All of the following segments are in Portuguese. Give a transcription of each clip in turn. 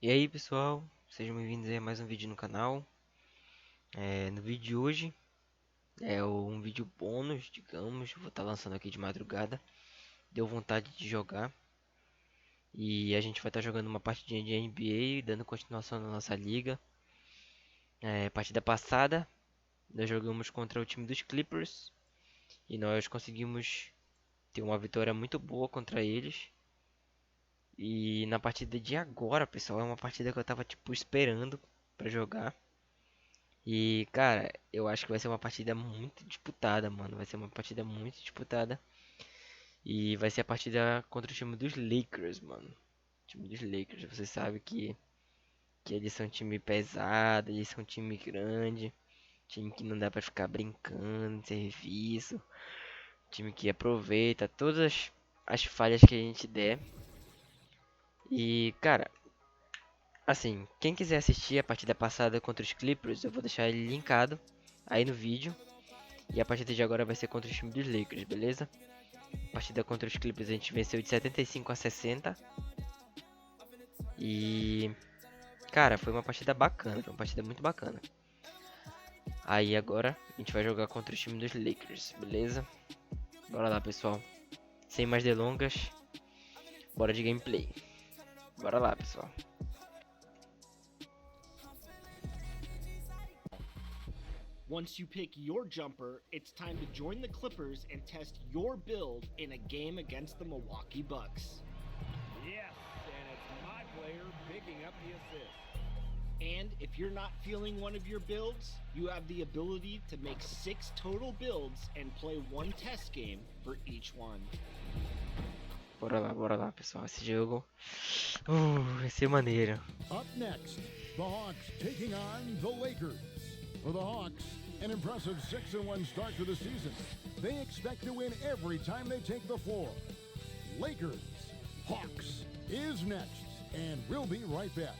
E aí pessoal, sejam bem-vindos a mais um vídeo no canal. No vídeo de hoje um vídeo bônus, digamos, vou estar lançando aqui de madrugada. Deu vontade de jogar e a gente vai estar jogando uma partidinha de NBA, dando continuação na nossa liga. Partida passada, nós jogamos contra o time dos Clippers e nós conseguimos ter uma vitória muito boa contra eles. E na partida de agora, pessoal, é uma partida que eu tava tipo esperando para jogar. E, cara, eu acho que vai ser uma partida muito disputada, mano. Vai ser uma partida muito disputada. E vai ser a partida contra o time dos Lakers, mano. O time dos Lakers, você sabe que eles são um time pesado, eles são um time grande. Time que não dá pra ficar brincando de serviço. Time que aproveita todas as falhas que a gente der. E, cara, assim, quem quiser assistir a partida passada contra os Clippers, eu vou deixar ele linkado aí no vídeo. E a partida de agora vai ser contra o time dos Lakers, beleza? A partida contra os Clippers a gente venceu de 75 a 60. E, cara, foi uma partida bacana, foi uma partida muito bacana. Aí agora a gente vai jogar contra o time dos Lakers, beleza? Bora lá, pessoal. Sem mais delongas, bora de gameplay. Bora lá, pessoal. Once you pick your jumper, it's time to join the Clippers and test your build in a game against the Milwaukee Bucks. Yes, and it's my player picking up the assist. And if you're not feeling one of your builds, you have the ability to make 6 total builds and play one test game for each one. Bora lá, pessoal. Esse jogo vai ser maneiro. Up next, the Hawks taking on the Lakers. For the Hawks, an impressive 6-1 start to the season. They expect to win every time they take the floor. Lakers, Hawks is next, and we'll be right back.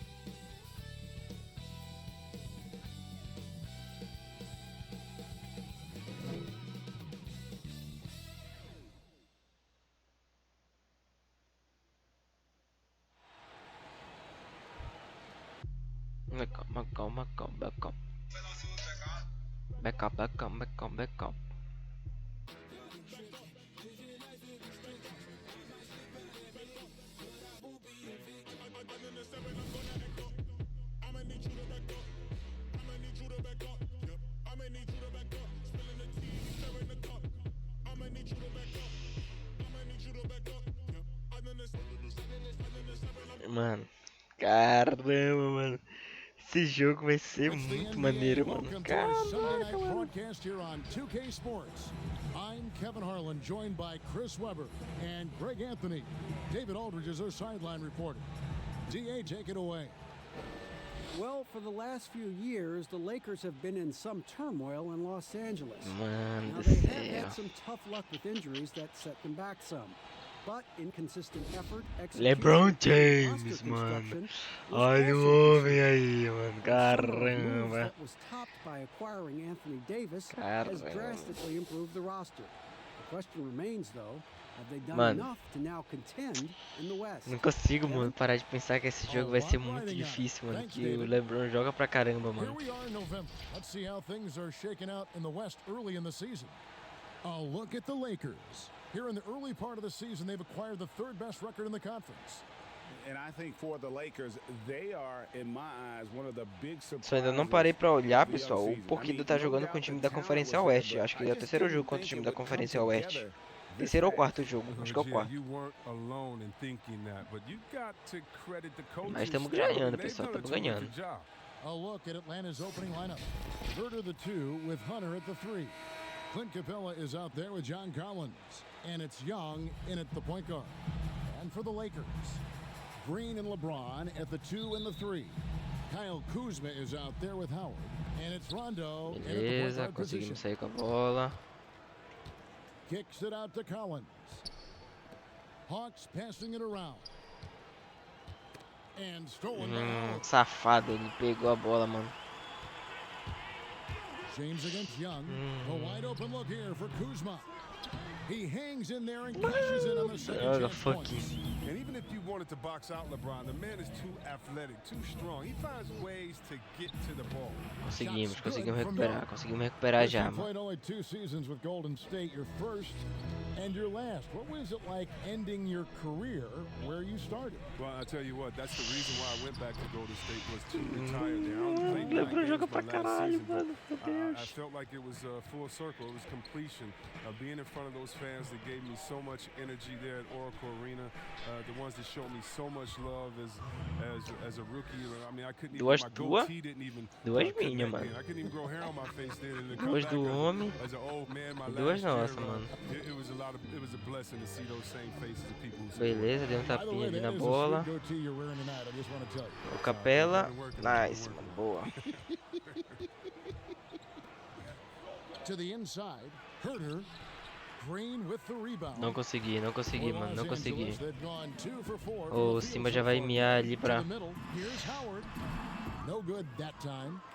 Backup. Mano, caramba, mano. Esse jogo vai ser It's the muito NBA. maneiro, mano. Welcome to our Sunday Caraca, night mano. broadcast here on 2K Sports. I'm Kevin Harlan, joined by Chris Webber and Greg Anthony. David Aldridge is our sideline reporter. DA, take it away. Well, for the last few years, the Lakers have been in some turmoil in Los Angeles. Mano Now, do they have céu. had some tough luck with injuries that set them back some. But inconsistent effort, LeBron execution, and James, roster mano. construction was Olha o also homem considered. aí, mano. The summer of moves Caramba. that was topped by acquiring Anthony Davis has Caramba. drastically improved the roster. The question remains, though, have they done Mano. enough to now contend in the West? Não consigo, mano, parar de pensar que esse jogo vai ser muito difícil, mano. Que o LeBron joga pra caramba, Here mano. we are in November. Let's see how things are shaking out in the West early in the season. A look at the Lakers. Here in the early part of the season, they've acquired the third best record in the conference. And I think for the Lakers, they are, in my eyes, one of the big surprises. Só ainda não parei pra olhar, of the pessoal. O young season. Porquido I tá mean, jogando no com o doubt time the da talent Conferência was there, Oeste. but Acho que I é o just terceiro jogo didn't contra o think time it da would come Conferência Oeste. together this Terceiro ou fast. quarto jogo. Acho que é o Jay, quarto. you weren't alone in thinking that, but you got to credit the coaching Mas estamos staff. ganhando, They've pessoal. done a Estamos ganhando. terrific job. A look at Atlanta's opening lineup. Herter the 2 with Hunter at the 3. Clint Capella is out there with John Collins. And it's Young in at the point guard. And for the Lakers, Green and LeBron at the 2 and the 3. Kyle Kuzma is out there with Howard. And it's Rondo in at the point Beleza, guard position. conseguimos sair com a bola. Kicks it out to Collins. Hawks passing it around. And stolen by Howard. Safado, ele pegou a bola, mano. James against Young. A wide open look here for Kuzma. He hangs in there and cashes in on the second Olha chance fucking. points. And even if you wanted to box out LeBron, the man is too athletic, too strong. He finds ways to get to the ball. Conseguimos recuperar já, mano. Played only 2 seasons with Golden State, your first and your last. What was it like ending your career where you started? Well, I tell you what, that's the reason why I went back to Golden State was to retire there. I only played 9 games my last season, but I felt like it was full circle. It was completion. Being in front of those fans that gave me so much energy there at Oracle Arena, the ones that showed me so much love as a rookie. I mean, I couldn't even, my goatee didn't even connect, man. I couldn't even grow hair on my face then. And to come back as an old man, my last year, it was a blessing to see those same faces of people who Beleza, deu tapinha ali na bola. O Capela, nice, mano, boa. To the inside, Herter, Green with the rebound. Não consegui, mano, não consegui. O Simba já vai miar ali pra...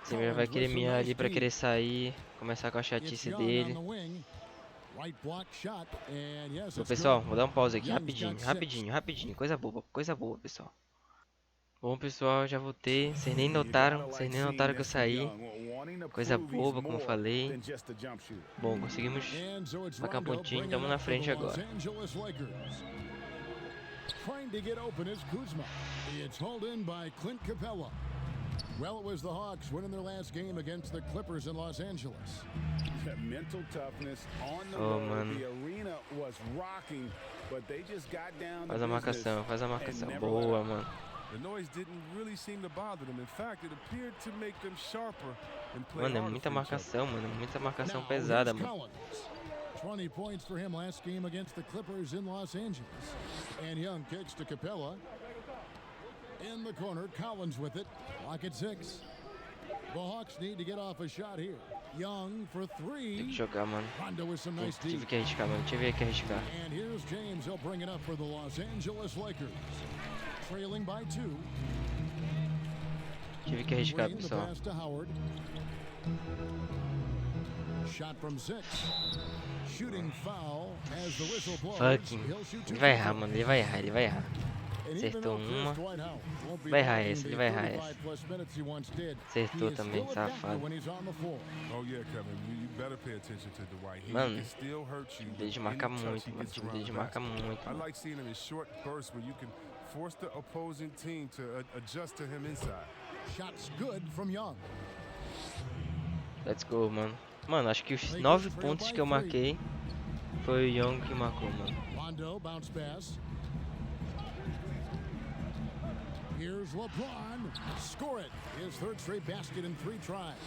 Simba já vai querer miar ali pra querer sair, começar com a chatice dele. Bom, pessoal, vou dar um pause aqui rapidinho. Coisa boa, pessoal. Bom, pessoal, já voltei. Vocês nem notaram que eu saí. Coisa boba, como eu falei. Bom, conseguimos marcar um pontinho, estamos na frente agora. Well, it was the Hawks winning their last game against the Clippers in Los Angeles. Mental toughness on the road. The arena was rocking, but they just got down. Faz a marcação. Boa, mano. The noise didn't really seem to bother them. In fact, it appeared to make them sharper and play Mano, é harder muita for each other. marcação, mano. Muita marcação pesada, mano. 20 points for him last game against the Clippers in Los Angeles. And Young kicks to Capella. In the corner, Collins with it. Lock at 6. The Hawks need to get off a shot here. Young for 3. Tem que jogar, mano. Rondo with some nice Tive que arriscar, mano. And here's James. He'll bring it up for the Los Angeles Lakers. Trailing by 2. Tive que arriscar, pessoal. Pass to Howard. Shot from 6. Shooting foul as the whistle blows. Ele vai errar, mano. Ele vai errar. Acertou uma. Vai errar essa, ele vai errar essa. Acertou também, safado. Mano, ele marca muito, mano. O time dele marca muito. Force the opposing team to adjust to him inside. Shots good from Young. Let's go, mano. Mano, acho que os 9 pontos que eu marquei foi o Young que marcou, mano. Rondo bounce pass. Here's LeBron. Score it. His third straight basket in 3 tries.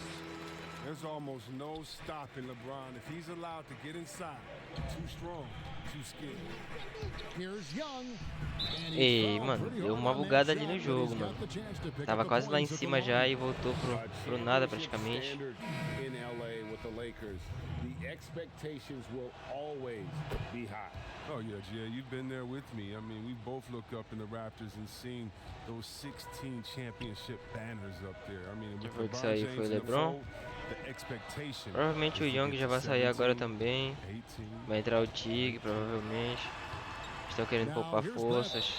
There's almost no stopping LeBron if he's allowed to get inside. Too strong. Ei, mano, deu uma bugada ali no jogo, mano. Tava quase lá em cima já e voltou pro nada praticamente. Oh yeah, Gia, you've been there with me. I mean, we both look up in the Raptors and seen those 16 championship banners up there. I mean, with foi que saiu, foi o LeBron. Provavelmente o Young já vai sair agora também. Vai entrar o Tig, provavelmente. Estão querendo poupar forças.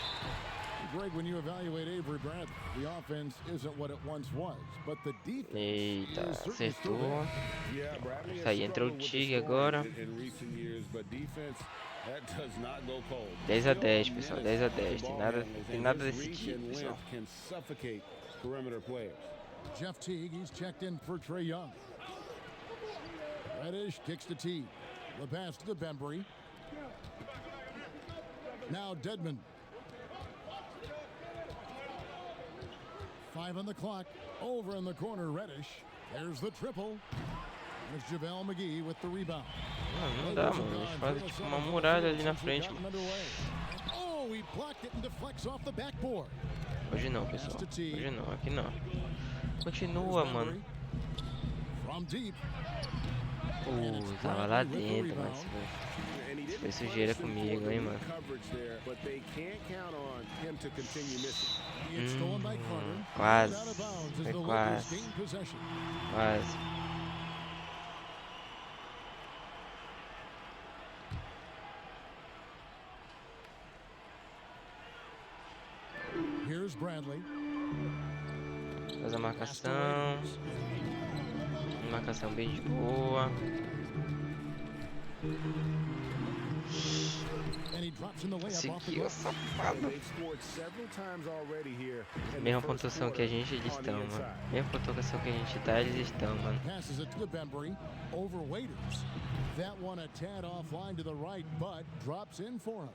Eita, acertou. Isso aí, entrou o Tig agora. 10 a 10, pessoal, 10 a 10. Tem nada desse tipo, pessoal. Jeff Teague, he's checked in for Trae Young. Reddish kicks to Teague. The pass to Bembry. Now Dedmon. 5 on the clock. Over in the corner, Reddish. There's the triple. There's JaVale McGee with the rebound. Não dá, mano. Eles fazem tipo uma muralha ali na frente, mano. Oh, he blocked it and deflects off the backboard. Hoje não, pessoal. Hoje não, aqui não. Continua, mano. Tava lá dentro, mas foi sujeira comigo, hein, mano. Quase. Foi quase. Quase. Here's Bradley. Faz a marcação. Marcação bem de boa. Esse aqui é o safado. Mesma pontuação que a gente, eles estão, mano. Mesma pontuação que a gente tá, eles estão, mano. Passes it to Bembry over Waiters. That one a tad offline to the right, but drops in for him.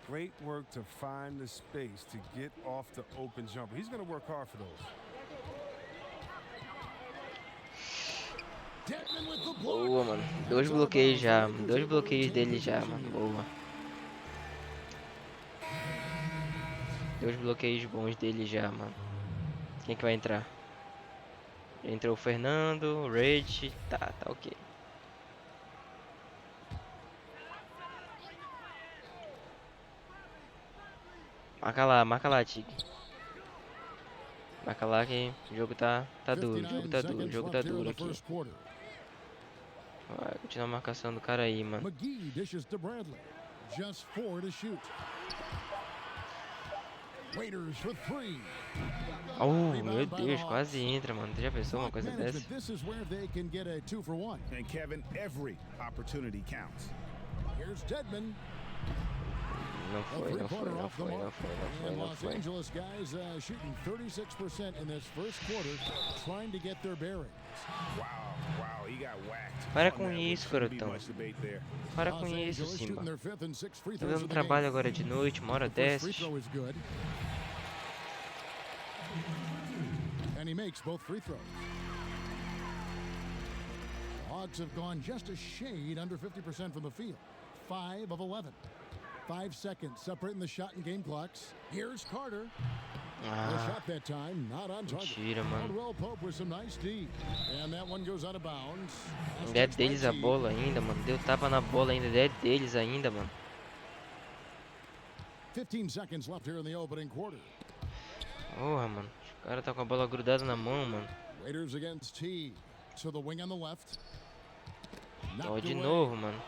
Great work to find the space to get off the open jumper. He's going to work hard for those. Boa, mano. 2 bloqueios já, mano. 2 bloqueios dele já, mano. Boa. 2 bloqueios bons dele já, mano. Quem que vai entrar? Entrou o Fernando, o Rage. Tá ok. Marca lá, Tig. Marca lá que o jogo tá duro, o jogo tá duro aqui. Vai continuar a marcação do cara aí, mano. Oh, meu Deus, quase entra, mano. Tu já pensou uma coisa dessa? And Kevin, every opportunity counts. Here's Deadman. Não foi. Los Angeles guys shooting 36% in this first quarter, trying to get their bearings. Wow, he got whacked. Para com isso, garotão. Para com isso, Simba. Tô dando trabalho agora de noite, uma hora dessas. And he makes both free throws. The Hawks have gone just a shade under 50% from the field. 5 of 11. 5 seconds separating the shot and game clocks. Here's Carter. The shot that time, not on target. Mentira, mano. Caldwell Pope with some nice D. And that one goes out of bounds. Ainda é deles a bola ainda, mano. Deu tapa na bola ainda, é deles ainda, mano. 15 seconds left here in the opening quarter. Porra, mano. O cara tá com a bola grudada na mão, mano. Raiders against T. To the wing on the left. Ó, de novo, mano.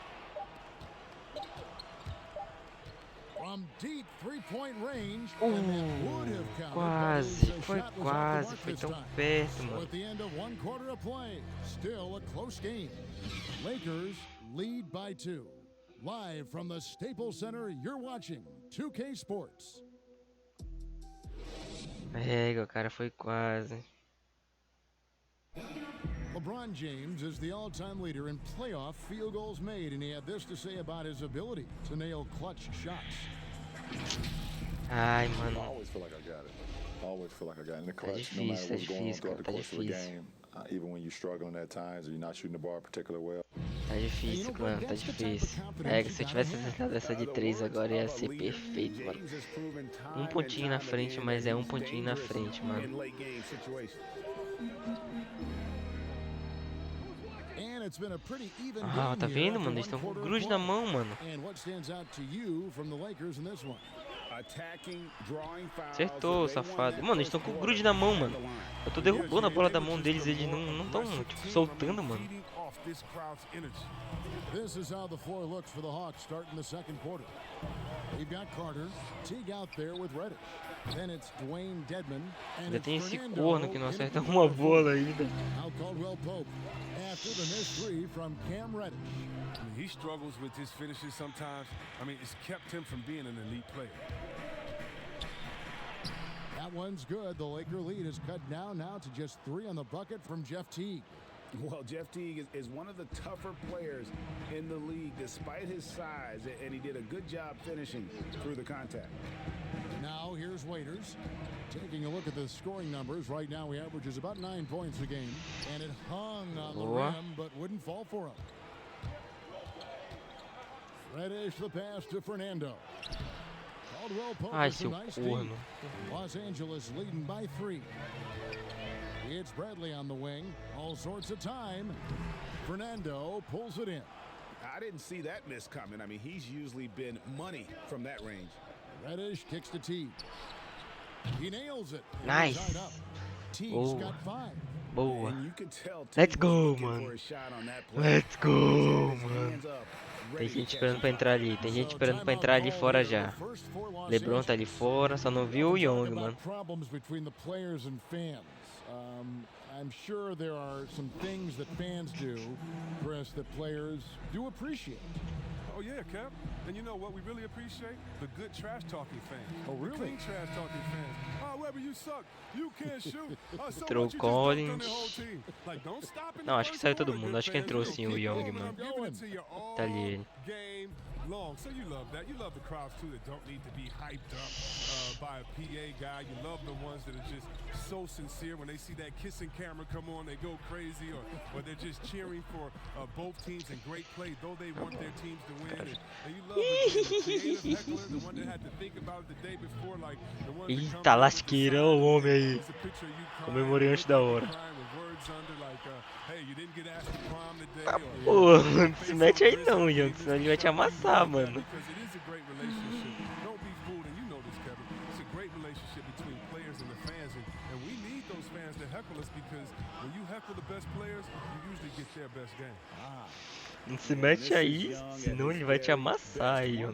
From deep three-point range, and that would have counted, Quase, but foi the shot was off the quase, mark foi this tão time. perto, So mano. at the end of one quarter of play, still a close game. Lakers lead by 2. Live from the Staples Center, you're watching 2K Sports. É, cara, foi quase. LeBron James is the all-time leader in playoff field goals made, and he had this to say about his ability to nail clutch shots. Ai, I mano. always feel like I got it. I always feel like I got it in the clutch, difícil, no matter what's going on cara, throughout the tá course of the difícil. game. Even when you're struggling at times or you're not shooting the ball particularly well. Tá difícil, mano, tá difícil. É, que se eu tivesse acertado essa de 3 agora ia ser perfeito, mano. Um pontinho na frente, mas é um pontinho na frente, mano. Ah, tá vendo, mano? Eles estão com o grude na mão, mano. Acertou, safado. Mano, eles estão com o grude na mão, mano. Eu tô derrubando a bola da mão deles, eles não tão, tipo, soltando, mano. This is how the floor looks for the Hawks starting the second quarter. We've got Carter, Teague out there with Reddish. Then it's Dwayne Dedman. Ainda tem esse corno que não acerta uma bola ainda. Now Caldwell Pope after the missed three from Cam Reddish. I mean, he struggles with his finishes sometimes. I mean, it's kept him from being an elite player. That one's good. The Laker lead is cut down now to just 3 on the bucket from Jeff Teague. Well, Jeff Teague is one of the tougher players in the league despite his size, and he did a good job finishing through the contact. Now here's Waiters. Taking a look at the scoring numbers, right now he averages about 9 points a game, and it hung on the rim but wouldn't fall for him. Reddish the pass to Fernando. Caldwell Pope with some nice deep. Los Angeles leading by 3. It's Bradley on the wing. All sorts of time. Fernando pulls it in. I didn't see that miss coming. I mean, he's usually been money from that range. Reddish kicks to Teague. He nails it. Nice. Teague's got 5. Boa. And you can tell Let's go, for man. a shot on that play. Let's go, man. Hands up. Tem gente esperando pra entrar ali. Tem gente esperando pra entrar ali fora já. LeBron tá ali fora, só não viu o Young, mano. I'm sure there are some things that fans do, Chris, that players do appreciate. Oh yeah, Cap. And you know what we really appreciate? The good trash talking fans. Oh really? Clean trash talking fans. Oh, Webber, you suck. You can't shoot. So Entrou what, you just Collins. dunked on their whole team. Like, don't stop in Não, the acho que first saiu todo quarter, mundo. good Acho que fans. entrou You'll sim o keep Young, going, mano. I'm giving it to you all Tá ali ele. game long. So you love that. You love the crowds too that don't need to be hyped up by a PA guy. You love the ones that are just so sincere. When they see that kissing camera come on, they go crazy, or they're just cheering for both teams in great play, though they want their teams to win. And you love the creative heckler, the one that had to think about it the day before, like the one that Eita, comes in with the lasqueirão o homem aí. it's a picture of you crying, Comemorei antes da hora. crying with words under like, hey, you didn't get asked to prom today, Ah, or pô, não se mete aí não, Young, senão ele vai te amassar, mano. because it is a great relationship. Don't be fooled, and you know this, Kevin. It's a great relationship between players and the fans, and we need those fans to heckle us because when you heckle the best players, you usually get their best game. Não se mete aí, senão ele vai te amassar aí, Young.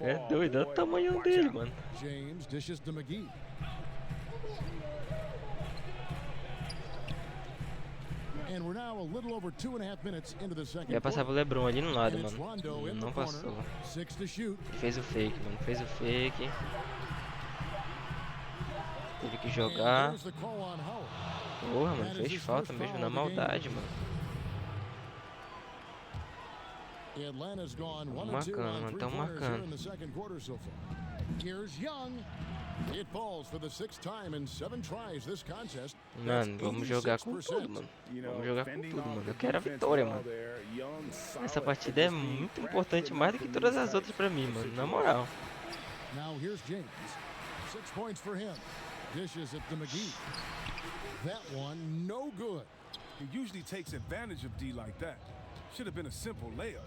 É doido, olha o tamanho dele, mano. James dishes to McGee. And we're now a little over 2.5 minutes into the second Ia passar pro quarter. LeBron ali no lado, And it's mano. Rondo in the Não corner. passou. 6 to shoot. Ele fez o fake, mano. Fez o fake. Teve que And jogar. there's the call on Howard. Porra, mano. Fez falta mesmo na maldade, mano. Atlanta's gone Tão 1 and 2 marcando, on mano. 3 Tão pointers here in marcando. the second quarter so far. Here's Young. It falls for the 6th time in 7 tries this contest. Mano, vamos jogar com tudo, mano. Vamos jogar com tudo, mano. Eu quero a vitória, mano. Essa partida é muito importante, mais do que todas as outras pra mim, mano. Na moral. Now here's James. 6 points for him. Dishes it to McGee. That one no good. He usually takes advantage of D like that. Should have been a simple layup.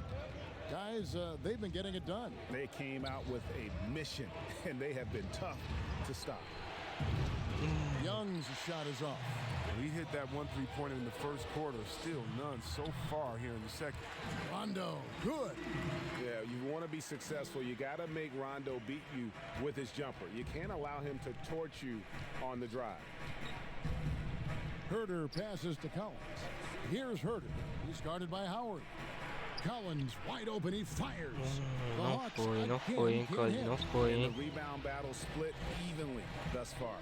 Guys, they've been getting it done. They came out with a mission, and they have been tough to stop. Young's shot is off. He hit that 1 3-pointer in the first quarter. Still none so far here in the second. Rondo, good. Yeah, you want to be successful, you got to make Rondo beat you with his jumper. You can't allow him to torch you on the drive. Herter passes to Collins. Here's Herter. He's guarded by Howard. Collins wide open, he fires. The Não Hawks foi, não again foi, hein, can't Cody. hit. Não foi, And hein. the rebound battle split evenly thus far.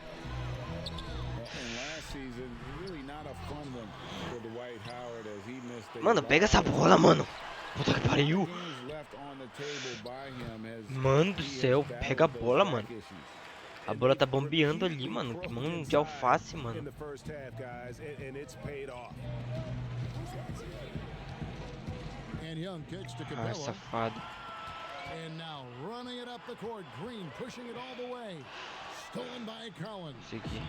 And last season, really not a fun one for Dwight Howard as he missed a Mano, pega essa bola, mano. Puta que pariu. games left on the table by him as Mano do he céu, has pega a battled bola, those mano. back issues. A bola tá bombeando ali, mano. Que mão de alface, In mano. the first half, guys, and it's paid off. And Young kicks to Ah, Capella. safado. And now running it up the court. Green pushing it all the way. Stolen by Collins. Consegui.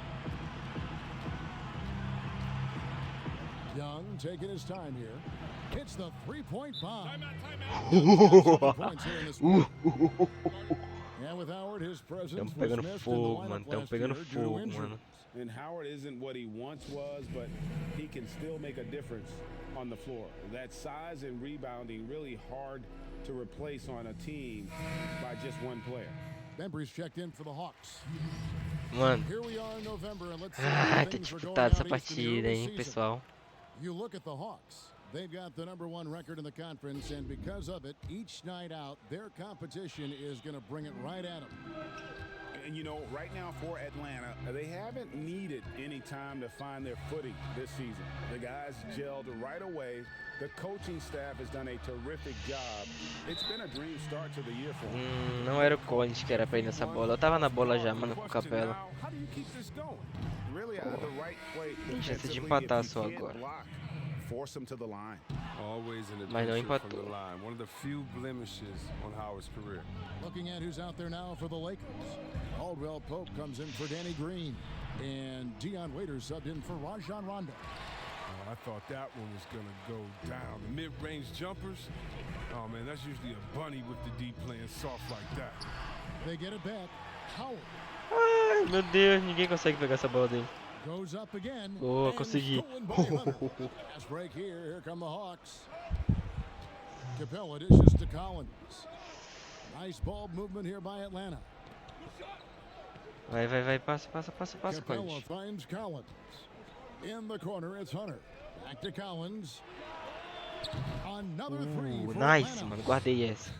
Young taking his time here. Hits the three-point bomb. Points here in this one. And with Howard, his presence Tamo was pegando missed in the fogo, lineup mano. Tamo last pegando year due to fogo, injury. mano. And Howard isn't what he once was, but he can still make a difference on the floor. That size and rebounding really hard to replace on a team by just one player. Bembry's checked in for the Hawks. Mano. Here we are in November, and let's see Ah, how tá things are going disputada essa out east in the partida, early hein, season. pessoal. You look at the Hawks. They've got the #1 record in the conference, and because of it, each night out, their competition is going to bring it right at them. And you know, right now for Atlanta, they haven't needed any time to find their footing this season. The guys gelled right away. The coaching staff has done a terrific job. It's been a dream start to the year for them. Não era o Collins que era pra ir nessa bola. Eu tava na bola já, mano, com o Question Capela. now, how do you keep this going? Really out of the right play Tem chance de defensively, empatar if you só can't agora. block, force them to the line. Always an Mas não adventure from the empatou. line. One of the few blemishes on Howard's career. Looking at who's out there now for the Lakers. Caldwell Pope comes in for Danny Green. And Dion Waiters subbed in for Rajon Rondo. I thought that one was going to go down. The mid-range jumpers, oh man, that's usually a bunny with the D playing soft like that. They get it back. Howard Ai, meu Deus, ninguém consegue pegar essa bola dele. goes up again. Boa, and consegui. stolen by Hunter. Fast break here. Here come the Hawks. Capella dishes to Collins. Nice ball movement here by Atlanta. Vai, passa, Capella Collins. finds Collins. In the corner, it's Hunter. Back to Collins. Another three for Nice, Atlanta. mano, guardei essa.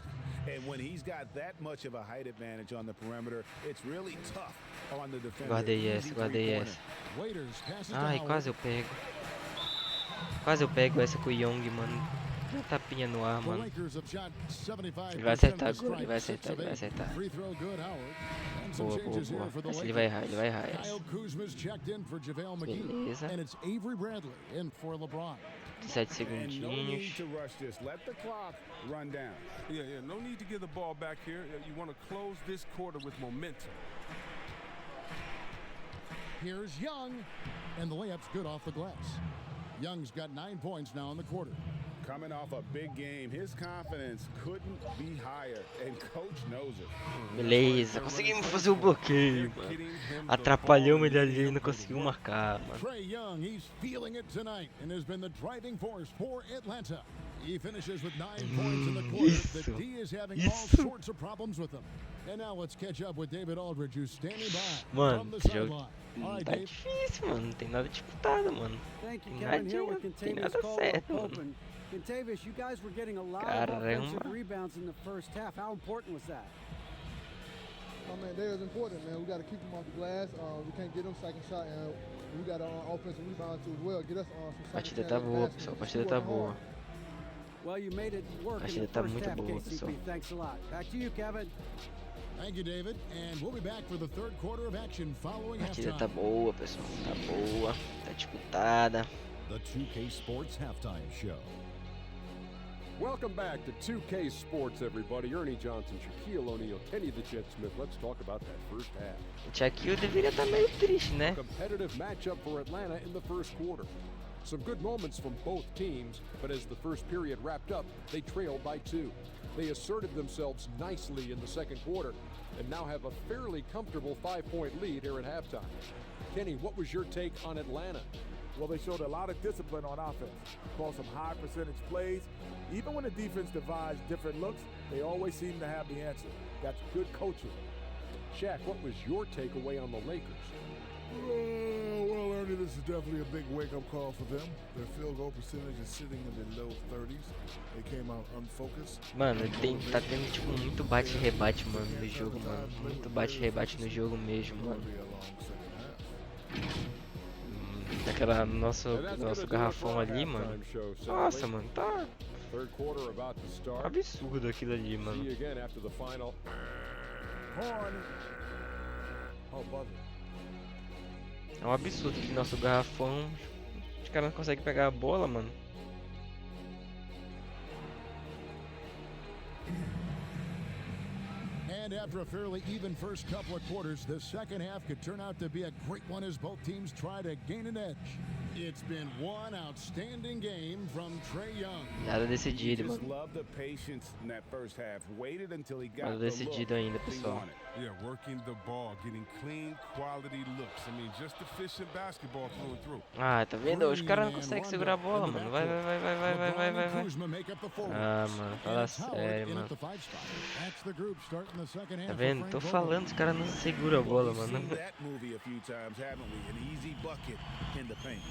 And when he's got that much of a height advantage on the perimeter, it's really tough on the defender. Guardei essa. Waiters passes to Ai, Howard. quase eu pego. Quase eu pego essa com o Young, mano. Deu tapinha no ar, The mano. Lakers have shot 75% Ele vai acertar of the agora, ele vai strike, acertar, 6 ele vai of 8. acertar. Free throw good, Howard. And some Boa. changes here for the Essa ele Lakers. vai errar essa. Kyle Kuzma's checked in for JaVale McGee. Beleza. And it's Avery Bradley in for LeBron. 17 And no need segundinhos. to rush this. Let the clock run down. Yeah, no need to give the ball back here. You want to close this quarter with momentum. Here's Young. And the layup's good off the glass. Young's got 9 points now in the quarter. Coming off a big game, his confidence couldn't be higher, and coach knows it. Beleza, conseguimos fazer o bloqueio, mano. Atrapalhamos ele ali e não conseguiu marcar, mano. Trae Young, he's feeling it tonight and has been the driving force for Atlanta. He finishes with 9 points in the quarter. The D is having all sorts of problems with him. And now let's catch up with David Aldridge, who's standing by Mano, from the esse jogo sideline. All right, tá Dave. difícil, mano. Não tem nada disputado, mano. Thank you, Tem Kevin. Here nada, with tem Contavious nada Caldwell certo, Pope. mano. And Contavious, you guys were getting a lot of Caramba. offensive rebounds in the first half. How important was that? Oh man, they was important, man. We got to keep them off the glass. We can't get them second shot, and we got offensive rebounds too as well. Get us some A second partida tá boa, pessoal. A partida tá boa. Well, you made it work in Partida the tá first muito half, boa, KCP. pessoal. Thanks a lot. Back to you, Kevin. Thank you, David. And we'll be back for the third quarter of action following A partida tá halftime. boa, pessoal. Tá boa. Tá disputada. The 2K Sports Halftime Show. Welcome back to 2K Sports, everybody. Ernie Johnson, Shaquille O'Neal, Kenny the Jet Smith. Let's talk about that first half. O Shaquille deveria estar meio triste, né? Competitive matchup for Atlanta in the first quarter. Some good moments from both teams, but as the first period wrapped up, they trailed by 2. They asserted themselves nicely in the second quarter and now have a fairly comfortable 5-point lead here at halftime. Kenny, what was your take on Atlanta? Well, they showed a lot of discipline on offense. Called some high percentage plays. Even when the defense devised different looks, they always seem to have the answer. That's good coaching. Shaq, what was your takeaway on the Lakers? Well, Ernie, this is definitely a big wake-up call for them. Their field goal percentage is sitting in the low 30s. They came out unfocused. Mano, tá tendo tipo muito bate-rebate, mano, no jogo, mano. Muito bate-rebate no jogo mesmo, mano. Daquela nosso garrafão ali, mano. Nossa, mano, tá absurdo aquilo ali, mano. É um absurdo que nosso garrafão. Os caras não conseguem pegar a bola, mano. And after a fairly even first couple of quarters, the second half could turn out to be a great one as both teams try to gain an edge. It's been one outstanding game from Trae Young. Nada decidido, Just mano. loved the patience in that first half. Waited until he got Nada the decidido look ainda, he pessoal. wanted. Yeah, working the ball, getting clean, quality looks. I mean, just efficient basketball through and through. Ah, tá vendo? Os caras não conseguem segurar a bola, mano. Vai. Ah, mano, fala sério, mano. Tá vendo? Tô falando, os caras não seguram a bola, mano. Seen that movie a few times, haven't we? An easy bucket in the paint.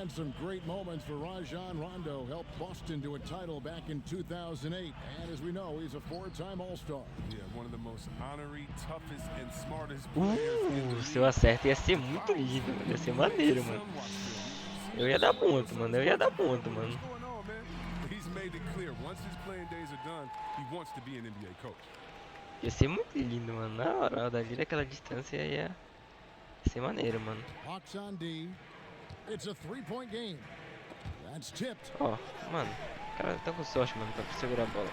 And some great moments for Rajon Rondo. Helped Boston to a title back in 2008. And as we know, he's a 4-time All-Star. Yeah, one of the most honorary, toughest, and smartest players in the Se eu acerto ia ser muito lindo, mano. Ia ser maneiro, mano. Eu ia dar ponto, mano. He's made it clear, once his playing days are done, he wants to be an NBA coach. Ia ser muito lindo, mano. Na hora, dali daquela distância ia ser maneiro, mano. Hawks on D. It's a 3-point game. That's tipped. Ó, mano. Os caras tão com sorte, mano, pra segurar a bola.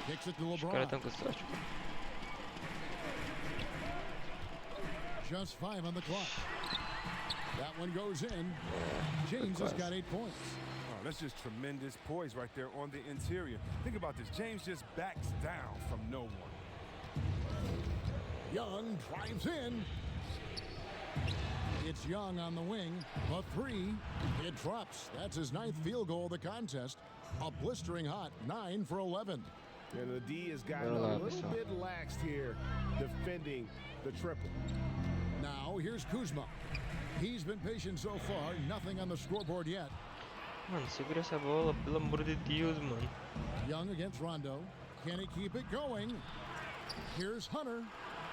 Kicks it to Os LeBron. caras tão com sorte, mano. Just 5 on the clock. That one goes in. James has got 8 points. Oh, that's just tremendous poise right there on the interior. Think about this. James just backs down from no one. Young drives in. It's Young on the wing. A 3. It drops. That's his 9th field goal of the contest. A blistering hot 9 for 11. And the D has gotten a little bit laxed here defending the triple. Now here's Kuzma. He's been patient so far, nothing on the scoreboard yet. Mano, segura essa bola, pelo amor de Deus, mano. Young against Rondo. Can he keep it going? Here's Hunter.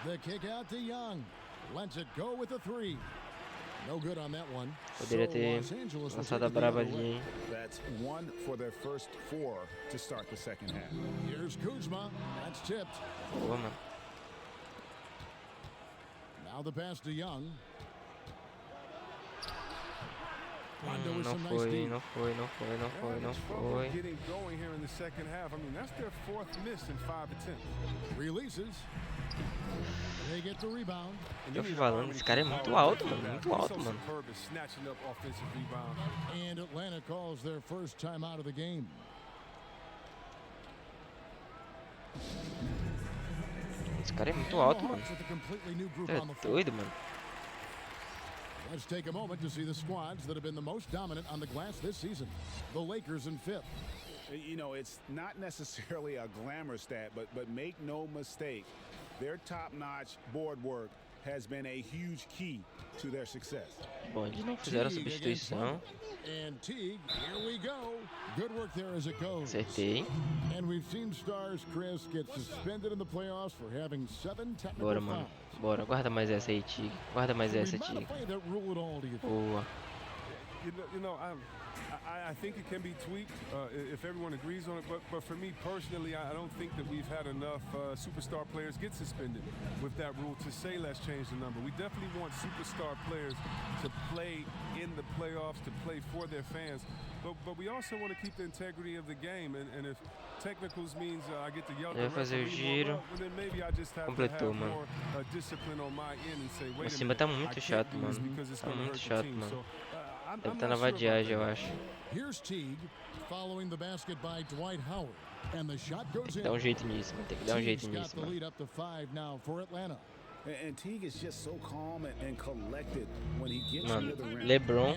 The kick out to Young. Lets it go with a 3. No good on that one. Poderia ter lançado a brava ali, hein? That's 1 for their first 4 to start the second half. Here's Kuzma. That's tipped. Boa, mano. Now the pass to Young. Não foi, não foi, não foi, não foi, não foi. Getting going here in the second half. I mean, that's their 4th miss in 5 attempts. Releases. They get the rebound. Eu fui falando, esse cara é muito alto, mano, muito alto, mano. And Atlanta calls their first time out of the game. Esse cara é muito alto, mano. É doido, mano. Let's take a moment to see the squads that have been the most dominant on the glass this season. The Lakers in 5th. You know, it's not necessarily a glamour stat, but make no mistake, their top-notch board work has been a huge key to their success. Bom, eles não fizeram a substituição. And Teague, here we go. Good work there as it goes. Acertei. And we've seen stars, Chris, get suspended in the playoffs for having 7 technical Bora, mano. Bora, guarda mais essa aí, Teague. Guarda mais essa, Teague. Boa. You know, I think it can be tweaked if everyone agrees on it, but for me personally, I don't think that we've had enough superstar players get suspended with that rule to say let's change the number. We definitely want superstar players to play in the playoffs, to play for their fans, but we also want to keep the integrity of the game, and if technicals means I get to yell at the referee, well, then maybe I just have to have more discipline on my end and say, wait a minute, tá muito chato, mano. Tá muito chato, mano. Deve estar na vadiagem, eu acho. Here's Teague following the basket by Dwight Howard, and the shot goes in. Dá jeito nisso, mano. Tem que dar jeito nisso, mano. Lead up to 5 now for Atlanta. And Teague is just so calm and collected when he gets Mano, into the rim. LeBron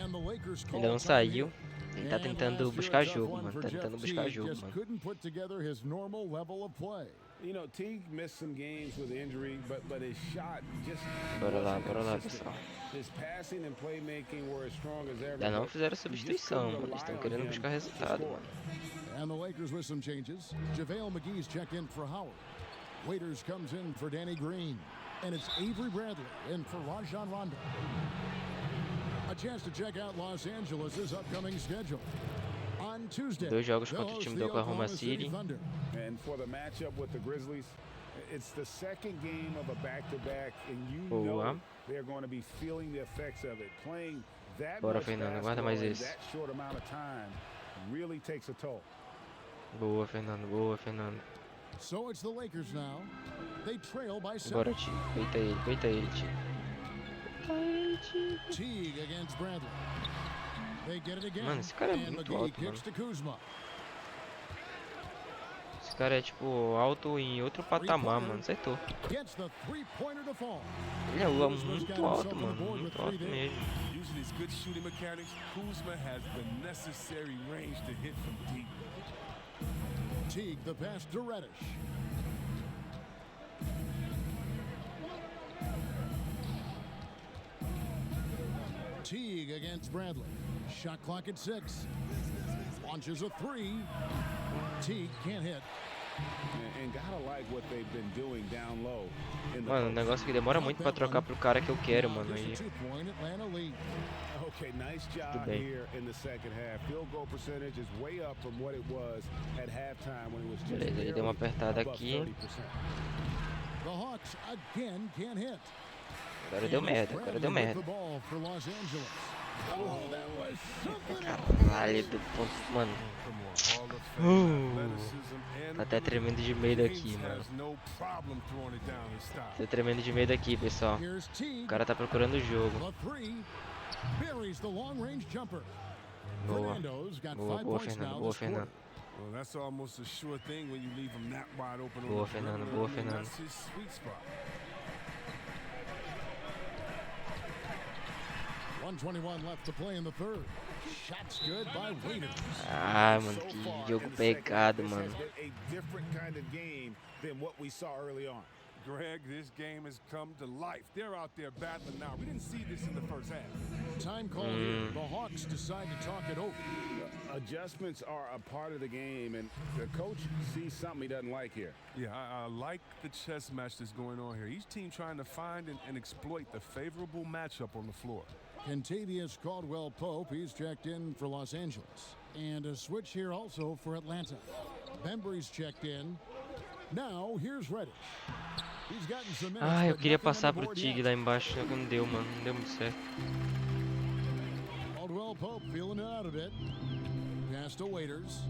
ainda não saiu. Ele tá tentando buscar jogo, mano. Tá tentando buscar jogo, mano. Couldn't put together his normal level of play. You know, Teague missed some games with injury, but his shot just bora lá, pessoal. His passing and playmaking were as strong as ever. Ainda não fizeram substituição, mano. Eles estão querendo buscar resultado, mano. And the Lakers with some changes. JaVale McGee's checked in for Howard. Waiters comes in for Danny Green. And it's Avery Bradley in for Rajon Rondo. A chance to check out Los Angeles' upcoming schedule. On Tuesday, 2 jogos contra o time do Oklahoma City. And for the matchup with the Grizzlies, it's the second game of a back-to-back, and you know they're going to be feeling the effects of it. Playing that much basketball in that short amount of time really takes a toll. Boa, Fernando. Boa, Fernando. So it's the Lakers now. They trail by 7. Bora, Tio. Peita ele, Tio. Teague against Bradley. They get it again. Mano, esse cara é muito alto, mano. Esse cara é tipo alto em outro patamar, mano. Acertou. Ele é muito alto, mano. Muito alto mesmo. Using his good shooting mechanics, Kuzma has the necessary range to hit from deep. Teague the pass to Reddish. Teague against Bradley. Shot clock at 6. Launches a 3. Teague can't hit. And gotta like what they've been doing down low. Mano, o negócio que demora muito pra trocar pro cara que eu quero, mano. Aí. Okay, nice job here in the second half. Field goal percentage is way up from what it was at halftime when it was just beleza, ele deu uma apertada aqui. The Hawks again can't hit. Agora deu merda, Caralho do ponto, mano. Tá até tremendo de medo aqui, mano. Tá tremendo de medo aqui, pessoal. O cara tá procurando o jogo. Boa, Fernando. Boa, Fernando. Boa, Fernando. 1:21 left to play in the third. Shot's good by Waiters. Ah, mano, que jogo pegado, mano. Greg, this game has come to life. They're out there battling now. We didn't see this in the first half. Time call here. The Hawks decide to talk it over. Adjustments are a part of the game, and the coach sees something he doesn't like here. Yeah, I like the chess match that's going on here. Each team trying to find and exploit the favorable matchup on the floor. Kentavious Caldwell-Pope, he's checked in for Los Angeles. And a switch here also for Atlanta. Bembry's checked in. Now, here's Reddish. He's gotten some minutes, Ah, eu but queria nothing on passar the pro board Tig yet. lá embaixo, só que não deu, mano. Não deu muito certo. Caldwell-Pope feeling it out a bit. Pass to Waiters.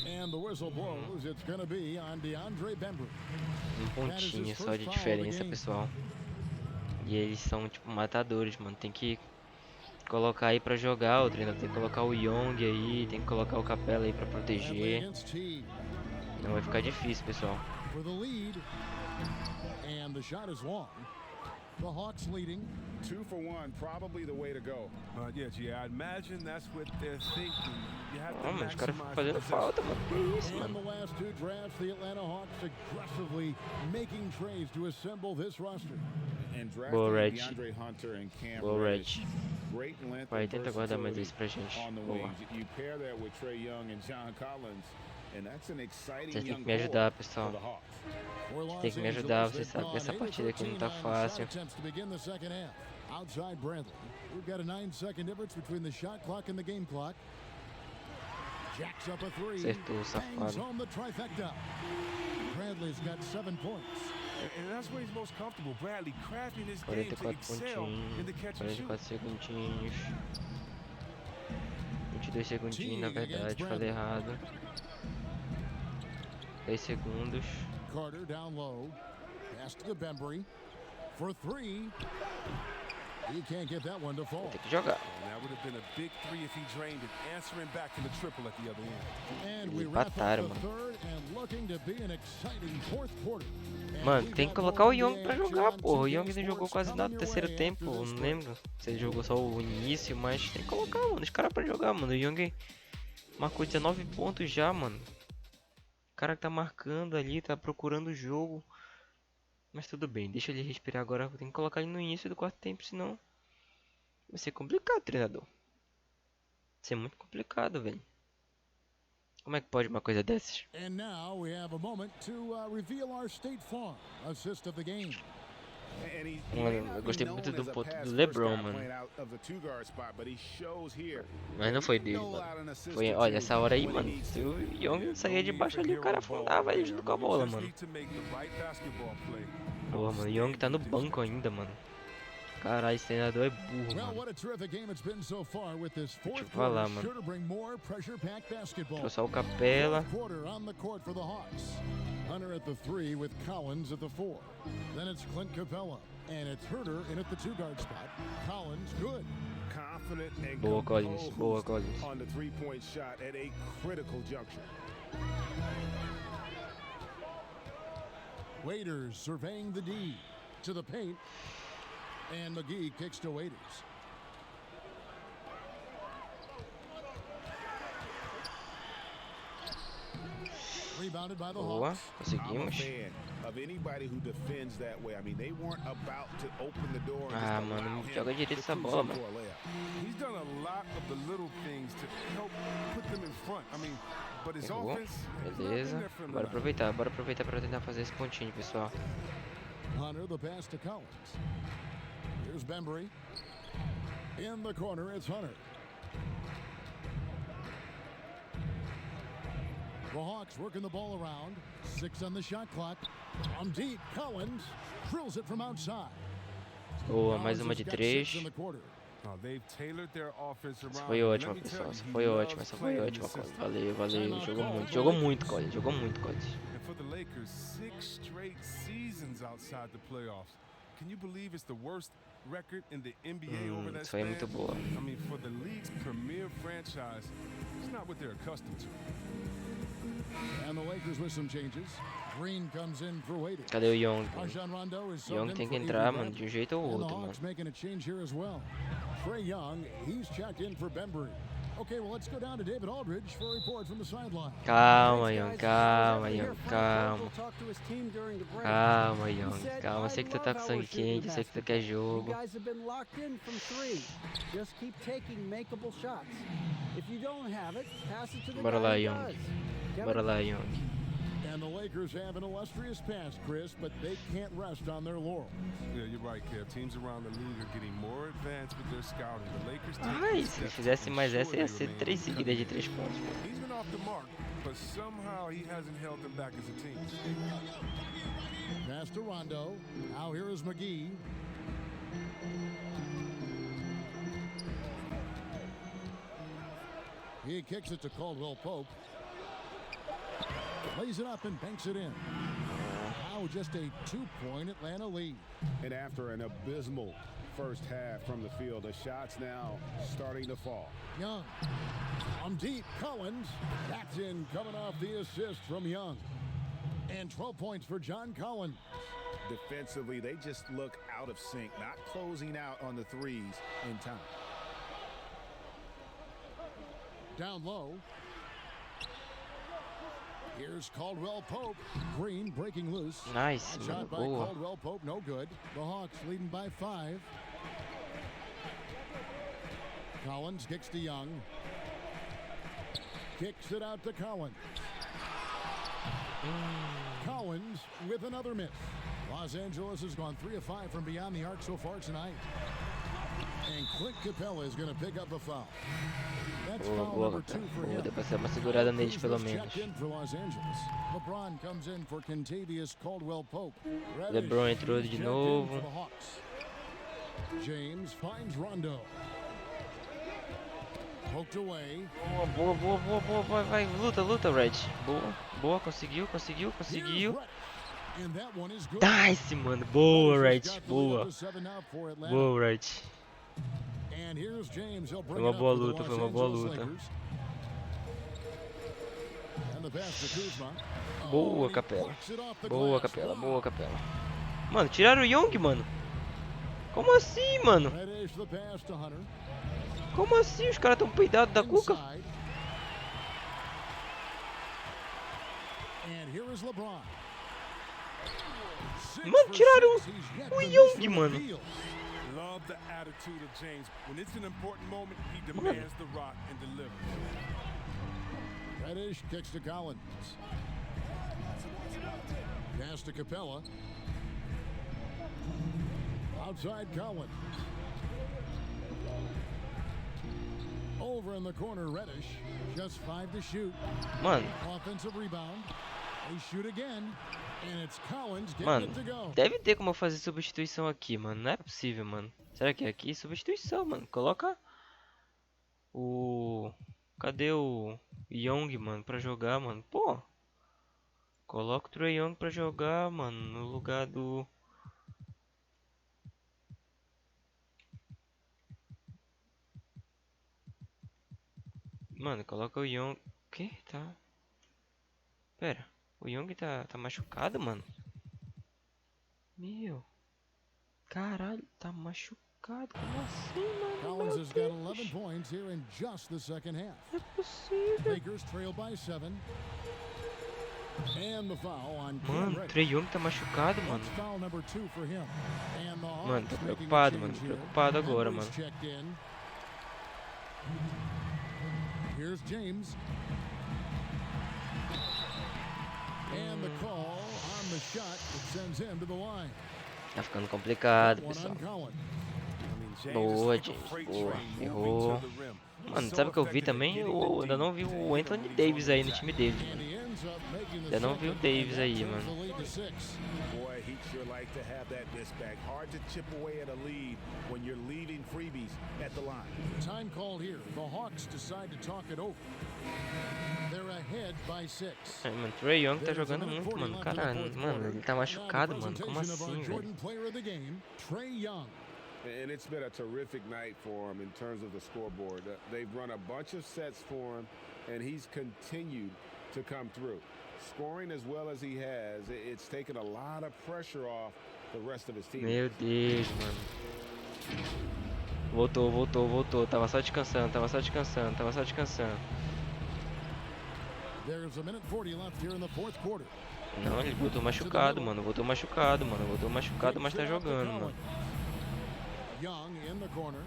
And the whistle blows. It's going to be on DeAndre Bembry. Pontinho só de diferença, pessoal. E eles são, tipo, matadores, mano. Tem que colocar aí pra jogar o treinador. Tem que colocar o Young aí. Tem que colocar o Capela aí pra proteger. Não vai ficar difícil, pessoal. For the lead. And the shot is long. The Hawks leading. 2 for 1, probably the way to go. Yeah, I imagine that's what they're thinking. You have to Os caras ficam maximize fazendo possession. falta, mano. Que isso, In mano. the last two drafts, the Atlanta Hawks aggressively making trades to assemble this roster. And Boa, drafting Red. DeAndre Hunter and Cam Boa, Reddish. Red. Great length Vai, and tenta guardar mais versatility isso pra gente. on the Boa. wings. You pair that with Trae Young and John Collins, and that's an exciting Vocês têm young que me ajudar, core pessoal. for the Hawks. For Los Tem que me Angeles, ajudar, they've vocês sabem que essa gone partida aqui não 8 tá of 10 on fácil. shot attempts to begin the second half. Outside Bradley. We've got a 9-second difference between the shot clock and the game clock. Jacks up a three. Acertou, Bangs safado. home the trifecta. Bradley's got 7 points. And that's where he's most comfortable. Bradley crafting his game to 44 excel in the pontinhos. catch and shoot. 44 segundinhos. 22 segundinhos, na verdade. Falei errado. 10 segundos. Carter down low. Pass to Bembry. For 3. He can't get that one to fall. Tem que jogar. And that would have been a big three if he drained it, answering back to the triple at the other end. And we wrap up Empataram, the mano. third and looking to be an exciting fourth quarter. And Mano, we tem que got colocar o more Young pra action jogar, on porra. O TNT Young não jogou Sports quase nada no coming your terceiro way tempo. after this Não break. lembro se ele jogou só o início, mas tem que colocar, mano. Os caras pra jogar, mano. O Young marcou 19 pontos já, mano. O cara que tá marcando ali, tá procurando o jogo. Mas tudo bem, deixa ele respirar agora. Tem que colocar ele no início do quarto tempo, senão vai ser complicado, treinador. Vai ser muito complicado, velho. Como é que pode uma coisa dessas? And now we have a moment to reveal our State Farm assist of the game. Mano, eu gostei muito do ponto do LeBron, mano. Mas não foi dele, mano. Foi, olha, essa hora aí, mano. Se o Young saía de baixo ali, o cara afundava ele junto com a bola, mano. Porra, mano, o Young tá no banco ainda, mano. Caralho, esse treinador é burro, Well, mano. what a terrific game it's been so far with this fourth falar, quarter mano. sure to bring more pressure-packed basketball. Trouxe o Capela. Fourth quarter on the court for the Hawks. Hunter at the 3 with Collins at the 4. Then it's Clint Capella. And it's Herter in at the 2-guard spot. Collins, good. Confident and Boa, Collins. Boa, composed Collins. on the three-point shot at a critical juncture. Waiters surveying the D. To the paint. And McGee kicks to Waiters. Rebounded by the Boa, Hawks. I'm a conseguimos. fan of anybody who defends that way. I mean, they weren't about to open the door and Ah, just allow mano, him joga direito to essa cruise bola, in mano. for a layup. He's done a lot of the little things to help put them in front. I mean, but his Errou. offense has not been Beleza. there for him Bora tonight. aproveitar pra tentar fazer esse pontinho, pessoal. Hunter, the pass to Collins. Here's Bembry. In the corner, it's Hunter. The Hawks working the ball around. 6 on the shot clock. From deep, Collins drills it from outside. Boa, mais uma Collins de has got 3. 6 in the quarter. They've tailored their offense Essa around foi him. ótima, Let me pessoal. tell Essa you, foi he ótima, loves essa foi playing ótima, this Collins. system. Valeu, valeu. Timeout Jogou call muito, for jogou the muito, Lakers. Collins. Jogou muito, Collins. And for the Lakers, 6 straight seasons outside the playoffs. Can you believe it's the worst record in the NBA over that Isso aí é muito span? boa. I mean, for the league's premier franchise, it's not what they're accustomed to. And the Lakers with some changes. Green comes in for waiting. Cadê o Young? Rajon Rondo is Young subbed tem in que for entrar, Avery mano, de um Bradley. jeito ou And the outro, mano. Hawks making a change here as well. Trae Young, he's checked in for Bembry. Okay, well, let's go down to David Aldridge for a report from the sideline. Calma, Young, calma, Young, calma. Talk to his team during the break. Calma, He Young, said, calma. "I Sei que tu love tá com how sangue we're shooting quente, sei que tu quer basketball. You jogo. guys have been locked in from three. Just keep taking makeable shots. If you don't have it, pass it to the Bora guy lá, who Young. does." Bora lá, Young. And the Lakers have an illustrious past, Chris, but they can't rest on their laurels. Yeah, you're right, Kev. Teams around the league are getting more advanced with their scouting. The Lakers Ai, se ele fizesse mais essa, ia ser 3 seguidas de 3 pontos. He's been off the mark, but somehow he hasn't held them back as a team. Pass to Rondo. Now here is McGee. He kicks it to Caldwell Pope. Lays it up and banks it in. Now just a 2-point Atlanta lead. And after an abysmal first half from the field, the shots now starting to fall. Young from deep. Collins. That's in, coming off the assist from Young. And 12 points for John Collins. Defensively, they just look out of sync, not closing out on the threes in time. Down low. Here's Caldwell Pope. Green breaking loose. Nice, That mano, shot by boa. Caldwell Pope, no good. The Hawks leading by 5. Collins kicks to Young. Kicks it out to Collins. Collins with another miss. Los Angeles has gone 3 of 5 from beyond the arc so far tonight. And Clint Capella is going to pick up a foul. That's Boa, foul boa, number 2 for boa. him. Deu pra ser uma segurada neles, pelo Kuzma's menos. checked in for Los Angeles. LeBron comes in for Contavious Caldwell Pope. LeBron entrou Reddish de checked in novo. for the Hawks. James finds Rondo. Poked away. Boa, boa, boa, boa, boa, vai, vai, luta, luta, Red. Boa, boa, conseguiu, conseguiu, Here's conseguiu. Reddish. And that one is good. Nice, mano, boa, Red, Reddish has got the lead boa. up to 7 now for Atlanta. Boa, Red. And here's James. He'll Foi bring uma it up boa for the luta, Los foi uma boa Angeles luta. Lakers. And the pass to Kuzma. Boa, and he Capela. plucks it off the Boa, glass. Capela, Wow. boa, Capela. Mano, tiraram o Young, mano. Como assim, mano? Reddish the pass to Hunter. Como assim? Os caras tão peidados da cuca? Inside. And here is LeBron. Mano, tiraram o Young, mano. Love the attitude of James. When it's an important moment, he demands the rock and delivers. Reddish kicks to Collins. Pass to Capella. Outside Collins. Over in the corner, Reddish. Just 5 to shoot. Mano, Offensive rebound. They shoot again. And it's Collins getting mano, it to go. deve ter como eu fazer substituição aqui, mano. Não é possível, mano. Será que é aqui? Substituição, mano. Coloca o... Cadê o Young, mano, pra jogar, mano? Pô. Coloca o Trae Young pra jogar, mano, no lugar do... Mano, coloca o Young... O que? Tá... Pera. O Young tá machucado, mano? Meu... Caralho, tá machucado. Como assim, mano? Collins Meu has got Deus. 11 points here in just the second half. Não é possível. Lakers trail by 7. And the foul on Cam Mano, o Reddish. Trae Young tá machucado, mano. That's foul number 2 for him. And the Mano, Hawks tô making a preocupado, change mano. Tô here. preocupado agora, Members mano. checked in. Here's James. And the call on the shot that sends him to the line. Tá ficando complicado, One pessoal. on Collins. Boa, James. Boa. Errou. Mano, sabe o que eu vi também? Eu ainda não vi o Anthony Davis aí no time dele, And mano. he ends up making the Ainda não vi o second, Davis and aí, that turns mano. the lead to 6. Boy, he'd sure like to have that miss back. Hard to chip away at a lead when you're leaving freebies at the line. Time called here. The Hawks decide to talk it over. They're ahead by 6. É, mano, o Trae Young tá jogando muito, mano. Caralho, mano, ele tá machucado, mano. Como assim, velho? Jordan player of the game, Trae Young. And it's been a terrific night for him in terms of the scoreboard. They've run a bunch of sets for him, and he's continued to come through. Scoring as well as he has, it's taken a lot of pressure off the rest of his team. Meu Deus, mano. Voltou. Tava só descansando. There's a minute 40 left here in the fourth quarter. Não, ele voltou machucado, mano. Voltou machucado, mas tá jogando, mano. Young in the corner.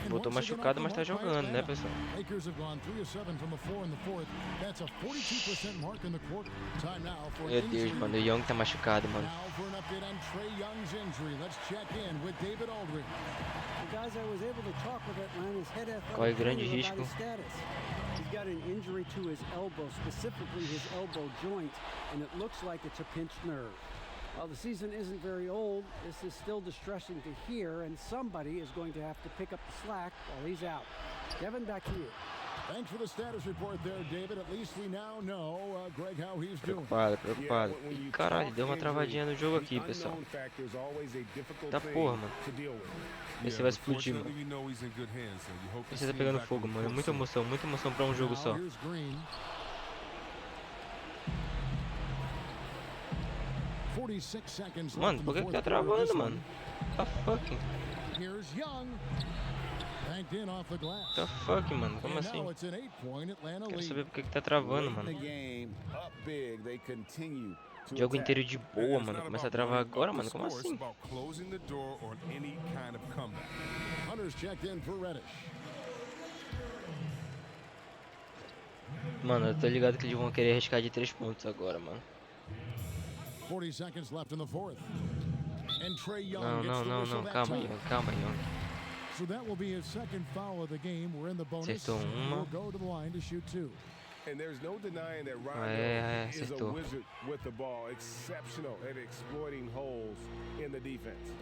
Voltou machucado, mas tá jogando, né, pessoal? Lakers have gone 3 of 7 from the floor in the fourth. That's a 42% mark in the quarter. Time now for Meu Deus, mano. O Young tá machucado, mano. Now for an update on Trae Young's injury. Let's check in with David Aldridge. The guys, I was able to talk with Atlanta's head Corre athletic grande trainer risco. about his status. He's got an injury to his elbow, specifically his elbow joint, and it looks like it's a pinched nerve. While the season isn't very old, this is still distressing to hear, and somebody is going to have to pick up the slack while he's out. Kevin, back to you. Thanks for the status report there, David. At least we now know, Greg, how he's doing. Preocupado. Ih, caralho, deu uma travadinha no jogo aqui, pessoal. Tá porra, mano. Esse vai explodir, mano. Esse tá pegando fogo, mano. É muita emoção pra um jogo só. Here's Green. 46 seconds Mano, left por in que the tá fourth quarter of travando, this mano? one. Tá fucking. Here's Young. Banked in off the glass. Tá fucking, mano. Como And assim? now it's an 8-point Atlanta Quero lead. saber por que tá travando, mano. O Jogo inteiro de boa, mano. Começa a travar agora, mano. Como assim? Hunter's checked in for Reddish. Mano, eu tô ligado que eles vão querer arriscar de 3 pontos agora, mano. 40 seconds left in the fourth. And Trae Young Não, gets não, the não, whistle não. that Calma, time. Young. Calma, Young. So that will be his second foul of the game. We're in the bonus. Acertou uma. We'll go to the line to shoot 2. And there's no denying that É, Rondo is a acertou. wizard with the ball, exceptional at exploiting holes in the defense.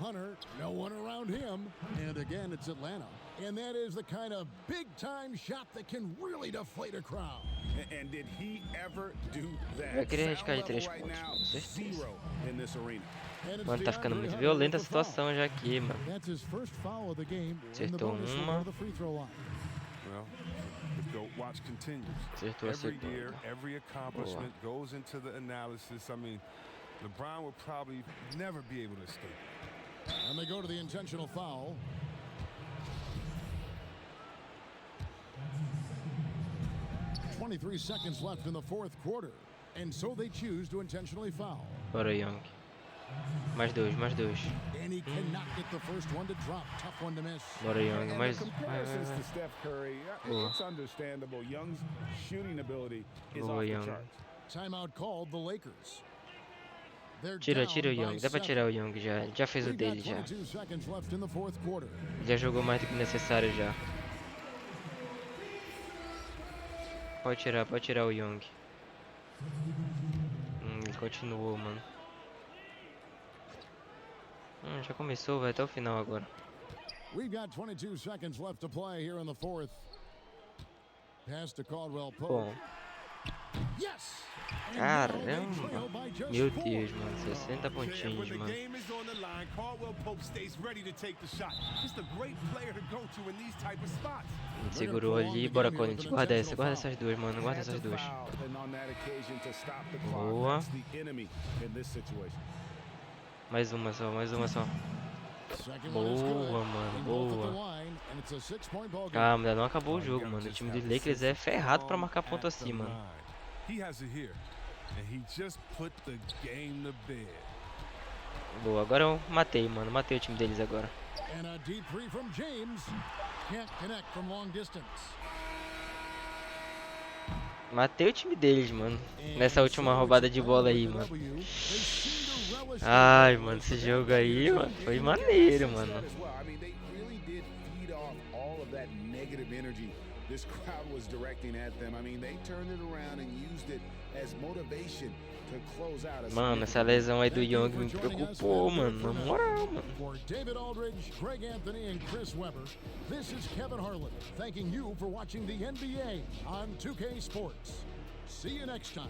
Hunter, no one around him. And again, it's Atlanta. And that is the kind of big-time shot that can really deflate a crowd. And did he ever do that? Vai querer arriscar de Sound 3 level pontos, right now, com certeza. 0 in this arena. And it's Mano, tá ficando DeAndre muito Hunter violenta a with the foul. situação já aqui, mano. That's his first foul of the game. We're in the Acertou bonus. We'll uma. go to the free throw line. Well, the GOAT watch continues. Acertou a Every segunda. year, every accomplishment goes into the analysis. I mean, LeBron will probably never be able to escape. And they go to the intentional foul. .23 seconds left in the fourth quarter. And so they choose to intentionally foul. Bora, Young. Mais dois. And he cannot get the first one to drop. Tough one to miss. Bora, Young. And Mais. the comparisons Vai. to Steph Curry, Boa. it's understandable. Young's shooting ability is Boa, off the Young. charts. Timeout called the Lakers. They're Tira down o by Young. Dá pra 7. tirar o Young já. Ele já fez o We've got dele já. 22 seconds left in the fourth quarter. Já jogou mais do que necessário já. Pode tirar o Young. Ele continuou, mano. Já começou, vai até o final agora. We've got 22 seconds left to play here in the fourth. Pass to Caldwell Pope. Bom. Yes! Caramba! Meu Deus, mano. 60 pontinhos, mano. Ele segurou ali. Bora, Collins. Guarda essas duas, mano. Guarda essas duas. Boa. Mais uma só. Boa, mano. Boa. Calma, ainda não acabou o jogo, mano. O time do Lakers é ferrado pra marcar ponto assim, mano. Boa, agora eu matei, mano. Matei o time deles agora. And a deep three from James. Can't connect from long distance. Matei o time deles, mano. Nessa última roubada de bola aí, mano. Ai, mano, esse jogo aí, mano, foi maneiro, mano. This crowd was directing at them. I mean, they turned it around and used it as motivation to close out. Mano, essa lesão aí do Young me preocupou, mano. Na moral, mano. For David Aldridge, Greg Anthony, and Chris Webber, this is Kevin Harlan thanking you for watching the NBA on 2K Sports. See you next time.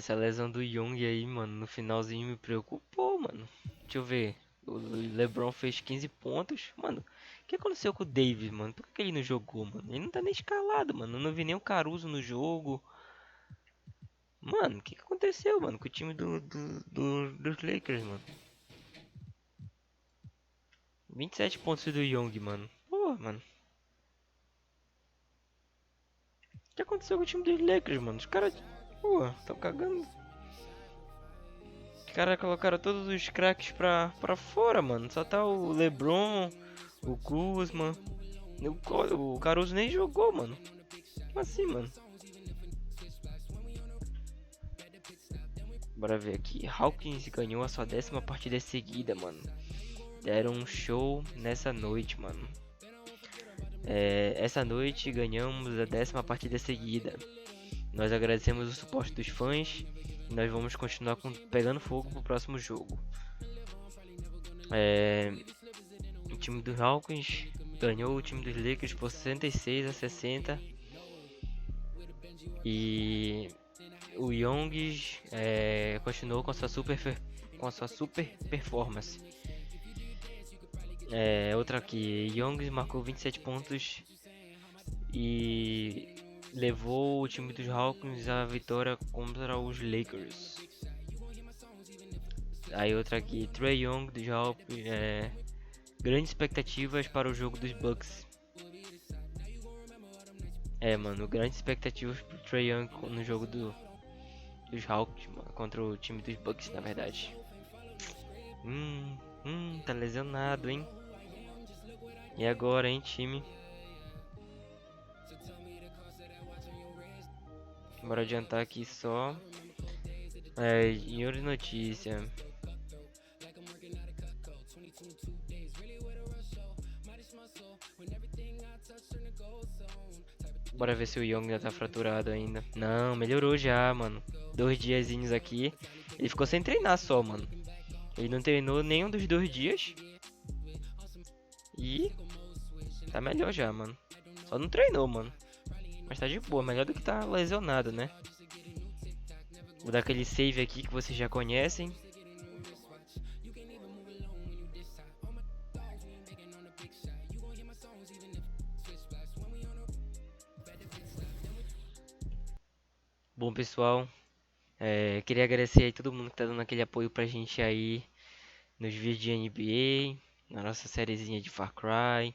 essa lesão do Young aí, mano, no finalzinho me preocupou, mano. Deixa eu ver. O LeBron fez 15 pontos. Mano, o que aconteceu com o Davis, mano? Por que ele não jogou, mano? Ele não tá nem escalado, mano. Eu não vi nem o Caruso no jogo. Mano, o que aconteceu, mano, com o time dos Lakers, mano? 27 pontos do Young, mano. Porra, mano. O que aconteceu com o time dos Lakers, mano? Os caras, porra, tão cagando. Os caras colocaram todos os craques pra fora, mano. Só tá o LeBron, o Kuzma. O Caruso nem jogou, mano. Como assim, mano? Bora ver aqui. Hawkins ganhou a sua 10ª partida seguida, mano. Deram um show nessa noite, mano. Essa noite ganhamos a 10ª partida seguida. Nós agradecemos o suporte dos fãs e nós vamos continuar pegando fogo pro próximo jogo. O time do Hawkins ganhou o time dos Lakers por 66-60. E o Young continuou com sua super performance. Outra aqui, Young marcou 27 pontos e levou o time dos Hawkins à vitória contra os Lakers. Aí outra aqui, Trae Young dos Hawkins, grandes expectativas para o jogo dos Bucks. Mano, grandes expectativas pro Trae Young no jogo dos Hawks, mano, contra o time dos Bucks, na verdade. Tá lesionado, hein? E agora, hein, time? Bora adiantar aqui só. Em outra notícia. Bora ver se o Young ainda tá fraturado ainda. Não, melhorou já, mano. 2 diazinhos aqui. Ele ficou sem treinar só, mano. Ele não treinou nenhum dos 2 dias. E tá melhor já, mano. Só não treinou, mano. Mas tá de boa, melhor do que tá lesionado, né? Vou dar aquele save aqui que vocês já conhecem. Bom, pessoal, queria agradecer aí todo mundo que tá dando aquele apoio pra gente aí nos vídeos de NBA, na nossa sériezinha de Far Cry.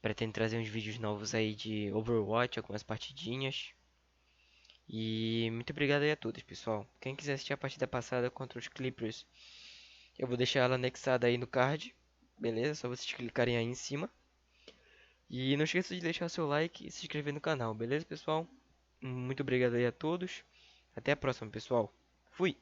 Pretendo trazer uns vídeos novos aí de Overwatch, algumas partidinhas. E muito obrigado aí a todos, pessoal. Quem quiser assistir a partida passada contra os Clippers, eu vou deixar ela anexada aí no card. Beleza? Só vocês clicarem aí em cima. E não esqueça de deixar seu like e se inscrever no canal, beleza, pessoal? Muito obrigado aí a todos. Até a próxima, pessoal. Fui!